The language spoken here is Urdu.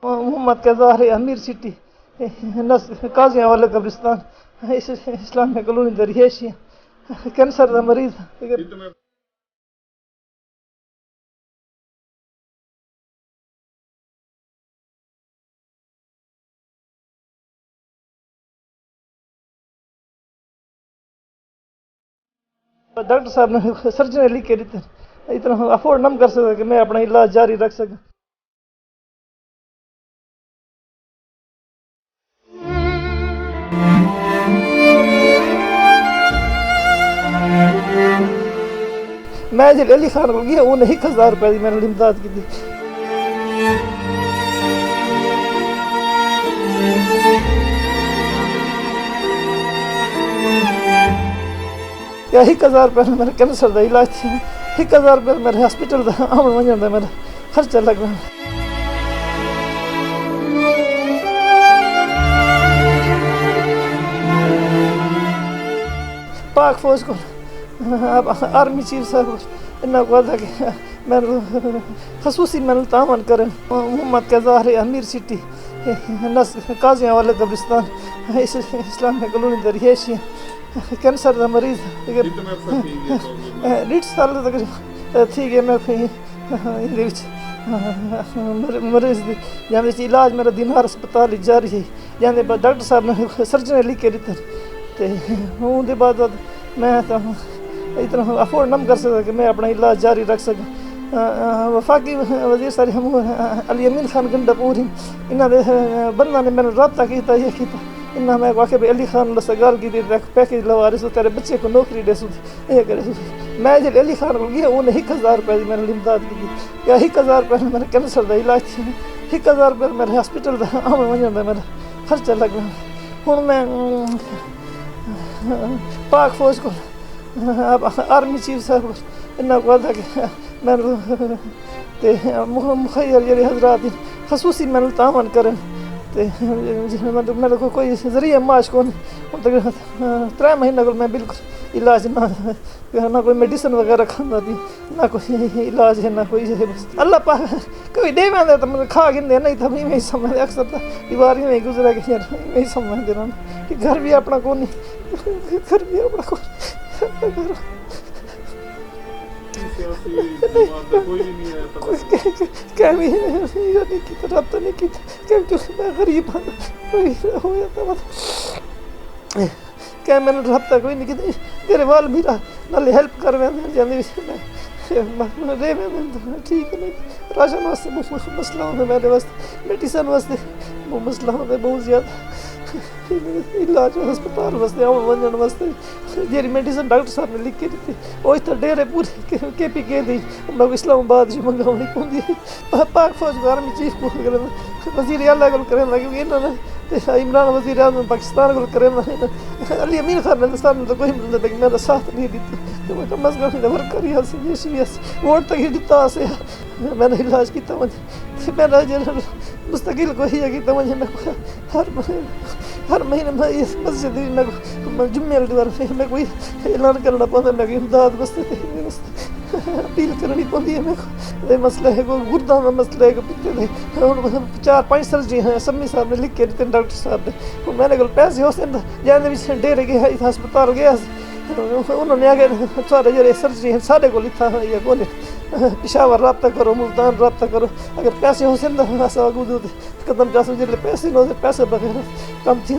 محمد کیزار امیر سٹی قاضیاں والے قبرستان اسلامیہ کالونی دریائشی کینسر کا مریض ڈاکٹر صاحب نے سرجن نے لکھ کے دیتے اتنا افورڈ نہ کر سکتا کہ میں اپنا علاج جاری رکھ سکا. میں جب علی خان کو گیا انہیں 1000 روپے دی میں نے امداد کی تھی. یا 1000 روپے میرے کینسر کا علاج تھی. 1000 روپے میرے ہاسپٹل کا آمن ونجن کا میرا خرچہ لگ رہا. پاک فوج کو آرمی چیف صاحب انہوں کو تھا کہ میں خصوصی میں تعاون کریں. محمد کیزار امیر سٹی قاضیاں والے قبرستان اسلامیہ کالونی دریائشی کینسر کا مریض 1.5 سال تک تھی گیا. میں مریض جانے علاج میرا دینار اسپتال جاری ہے جانے بعد ڈاکٹر صاحب نے سرجن نے لکھ کے دیتے اندر بعد میں اتنا افورڈ نہ کر سکتا کہ میں اپنا علاج جاری رکھ سکا. وفاقی وزیر ساری علی امین خان گنڈا پوری انہوں نے بندہ نے میں نے رابطہ کیا یہ کیا انہوں میں آخر بھی علی خان سے گل کی پیکیج لوا رہے سو تیرے بچے کو نوکری دے سو یہ کرے. میں جب علی خان کو گیا انہیں 1000 روپے دی میں نے امداد کی تھی. یا 1000 روپے میرے کینسر کا علاج تھی. 1000 روپے میرے ہاسپٹل کا آمن ونجن کا میرا خرچہ لگ رہا. ہوں میں پاک فوج کو آرمی چیف صاحب انہوں کو تھا کہ میں مخیر جڑے حضرات خصوصی میں تعاون کریں. میرے کو کوئی ذریعہ معاش کو 3 مہینے کو میں بالکل علاج نہ کوئی میڈیسن وغیرہ کھانا تھی نہ کوئی علاج ہے نہ کوئی ہے. بس اللہ پاک کوئی دے میں تو مجھے کھا گندے نہیں تھا میں سمجھ اکثر بیماریوں میں گزرا کہ میں سمجھ دینا کہ گھر بھی اپنا کون نہیں گھر بھی اپنا کون رابطہ نہیں کیا میں غریب ہو جاتا کیا میں نے رابطہ کوئی نہیں کیا. میرے وال بھی نالے ہیلپ کر جانے ٹھیک ہے. راشن واسطے مسئلہ ہوتا میرے واسطے میڈیسن واسطے مسئلہ ہوتا بہت زیادہ علاج ہسپتال واسطے آن ونجن واسطے جی میڈیسن ڈاکٹر صاحب نے لکھ کے دیتی وہ اتنا ڈیرے پورے کے پی کے دی لوگ اسلام آباد جی منگاونی پوندی. پاک فوج کو آرمی چیف کو وزیر اعلیٰ کو کریں لگے انہوں نے عمران وزیر اعظم پاکستان کو کریں علی امین خان نے سامنے تو کوئی میرا ساتھ نہیں دیتا تو میں کم از کم ورکر ووٹ تک ہی دیتا سے میں نے علاج کیا. میرا مستقل کوئی ہے کہ ہر مہینے میں مسجد جمعے میں کوئی اعلان کرنا پڑتا ہے کہ امداد واسطے اپیل کرنی پڑتی ہے. میرے کو مسئلہ ہے کوئی گردہ میں مسئلہ ہے کہ پیتے 4-5 سرجری ہیں سمی صاحب نے لکھ کے دیتے ڈاکٹر صاحب نے. میں نے پیسے ہو سکتے جانے بھی ڈیرے گیا ہسپتال گیا انہوں نے آگے سارے جڑے سرجری ہیں سارے کو لکھا یا کون پشاور رابطہ کرو ملتان رابطہ کرو اگر پیسے ہو سکتے قدم چاہ سکتے پیسے نہ پیسے بغیر کم تھی.